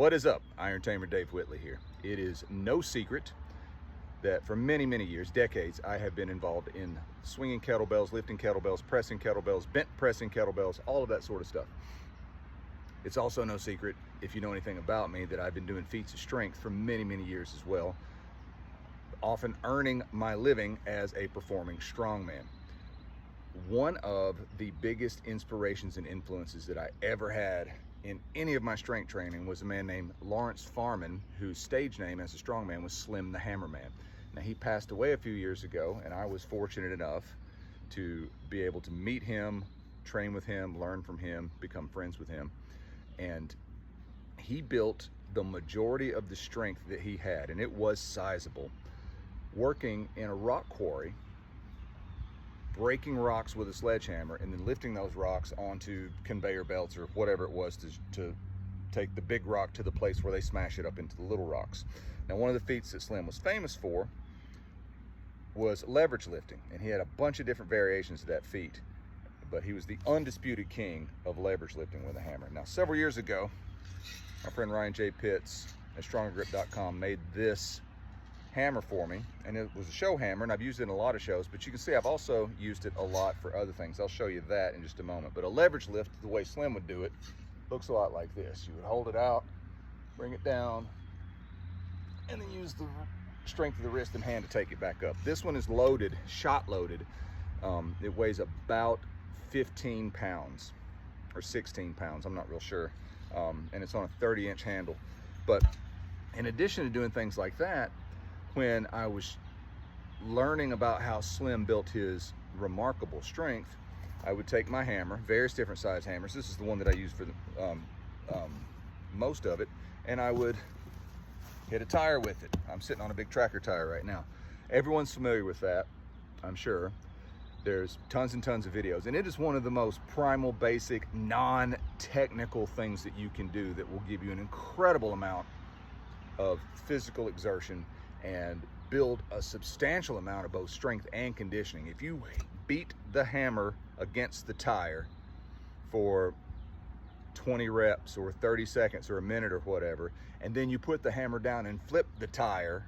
What is up? Iron Tamer Dave Whitley here. It is no secret that for many, many years, decades, I have been involved in swinging kettlebells, lifting kettlebells, pressing kettlebells, bent pressing kettlebells, all of that sort of stuff. It's also no secret, if you know anything about me, that I've been doing feats of strength for many, many years as well, often earning my living as a performing strongman. One of the biggest inspirations and influences that I ever had in any of my strength training was a man named Lawrence Farman, whose stage name as a strongman was Slim the Hammerman. Now, he passed away a few years ago, and I was fortunate enough to be able to meet him, train with him, learn from him, become friends with him. And he built the majority of the strength that he had, and it was sizable, working in a rock quarry, breaking rocks with a sledgehammer, and then lifting those rocks onto conveyor belts or whatever it was to take the big rock to the place where they smash it up into the little rocks. Now, one of the feats that Slim was famous for was leverage lifting, and he had a bunch of different variations of that feat, but he was the undisputed king of leverage lifting with a hammer. Now, several years ago, my friend Ryan J. Pitts at StrongerGrip.com made this hammer for me, and it was a show hammer, and I've used it in a lot of shows, but you can see I've also used it a lot for other things. I'll show you that in just a moment. But a leverage lift, the way Slim would do it, looks a lot like this. You would hold it out, bring it down, and then use the strength of the wrist and hand to take it back up. This one is loaded, shot loaded. It weighs about 15 pounds or 16 pounds, I'm not real sure, and it's on a 30-inch handle. But in addition to doing things like that, when I was learning about how Slim built his remarkable strength, I would take my hammer, various different size hammers. This is the one that I use for the, most of it, and I would hit a tire with it. I'm sitting on a big tracker tire right now. Everyone's familiar with that, I'm sure. There's tons and tons of videos, and it is one of the most primal, basic, non-technical things that you can do that will give you an incredible amount of physical exertion and build a substantial amount of both strength and conditioning. If you beat the hammer against the tire for 20 reps or 30 seconds or a minute or whatever, and then you put the hammer down and flip the tire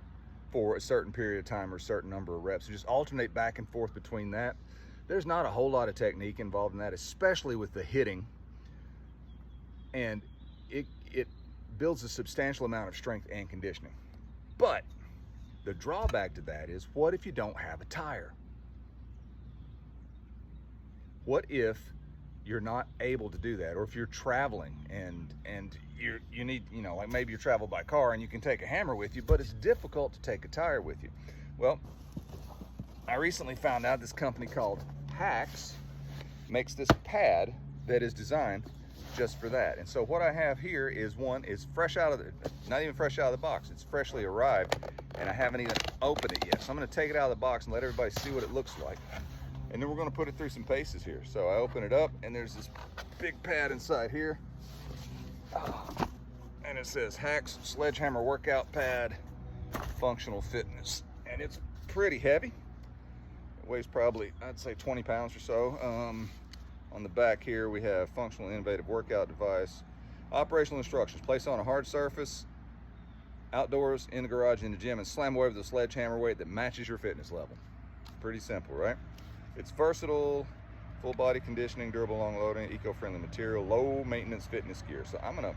for a certain period of time or a certain number of reps, so just alternate back and forth between that, there's not a whole lot of technique involved in that, especially with the hitting, and it builds a substantial amount of strength and conditioning. But the drawback to that is, what if you don't have a tire? What if you're not able to do that, or if you're traveling and you need, you know, like maybe you travel by car and you can take a hammer with you, but it's difficult to take a tire with you? Well, I recently found out this company called Haxe makes this pad that is designed just for that. And so what I have here is one is fresh out of the, not even fresh out of the box, it's freshly arrived, and I haven't even opened it yet. So I'm going to take it out of the box and let everybody see what it looks like, and then we're going to put it through some paces here. So I open it up, and there's this big pad inside here, and it says Haxe Sledgehammer Workout Pad Functional Fitness, and it's pretty heavy. It weighs probably, I'd say, 20 pounds or so. On the back here, we have functional innovative workout device, operational instructions: place on a hard surface, outdoors, in the garage, in the gym, and slam away with a sledgehammer weight that matches your fitness level. Pretty simple, right? It's versatile, full body conditioning, durable, long loading, eco-friendly material, low maintenance fitness gear. So I'm gonna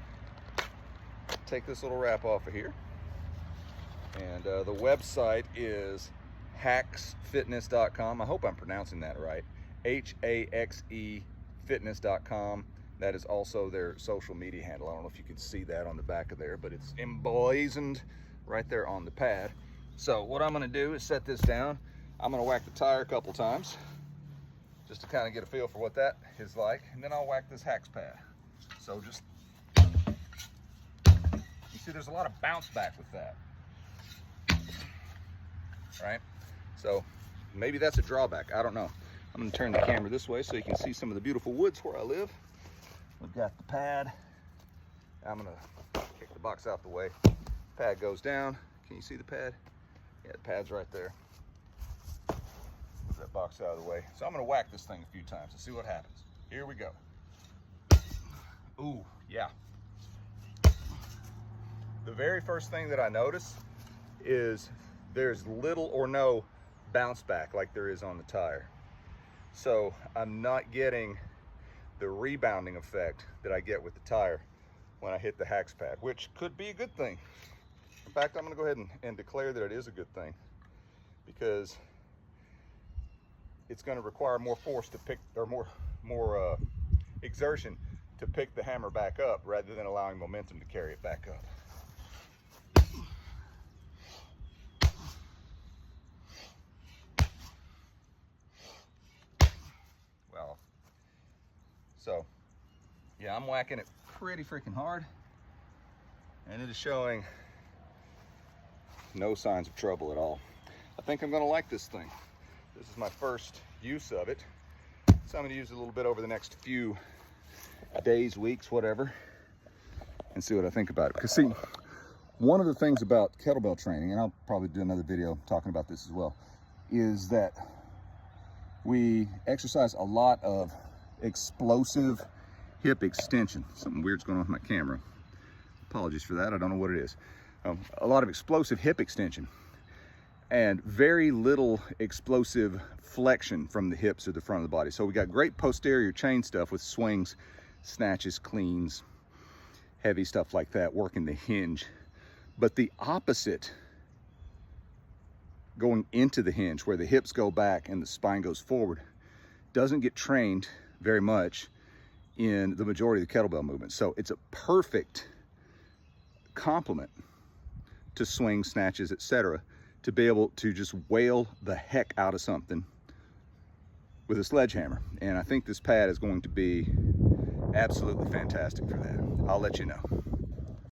take this little wrap off of here, and the website is haxefitness.com. I hope I'm pronouncing that right. Haxe fitness.com. That is also their social media handle. I don't know if you can see that on the back of there, but it's emblazoned right there on the pad. So what I'm going to do is set this down. I'm going to whack the tire a couple times just to kind of get a feel for what that is like, and then I'll whack this Haxe pad. So just, you see there's a lot of bounce back with that, right? So maybe that's a drawback, I don't know. I'm going to turn the camera this way so you can see some of the beautiful woods where I live. We've got the pad. I'm going to kick the box out the way. Pad goes down. Can you see the pad? Yeah, the pad's right there. Move that box out of the way. So I'm going to whack this thing a few times and see what happens. Here we go. Ooh, yeah. very first thing that I notice is there's little or no bounce back like there is on the tire. So I'm not getting the rebounding effect that I get with the tire when I hit the Haxe pad, which could be a good thing. In fact, I'm gonna go ahead and declare that it is a good thing, because it's gonna require more force to pick, or more exertion to pick the hammer back up rather than allowing momentum to carry it back up. Well, so yeah, I'm whacking it pretty freaking hard, and it is showing no signs of trouble at all. I think I'm gonna like this thing. This is my first use of it, so I'm gonna use it a little bit over the next few days, weeks, whatever, and see what I think about it. Because see, one of the things about kettlebell training, and I'll probably do another video talking about this as well, is that we exercise a lot of explosive hip extension. Something weird's going on with my camera. Apologies for that, I don't know what it is. A lot of explosive hip extension and very little explosive flexion from the hips or the front of the body. So we got great posterior chain stuff with swings, snatches, cleans, heavy stuff like that, working the hinge. But the opposite, going into the hinge where the hips go back and the spine goes forward, doesn't get trained very much in the majority of the kettlebell movement. So it's a perfect complement to swings, snatches, etc., to be able to just whale the heck out of something with a sledgehammer. And I think this pad is going to be absolutely fantastic for that. I'll let you know.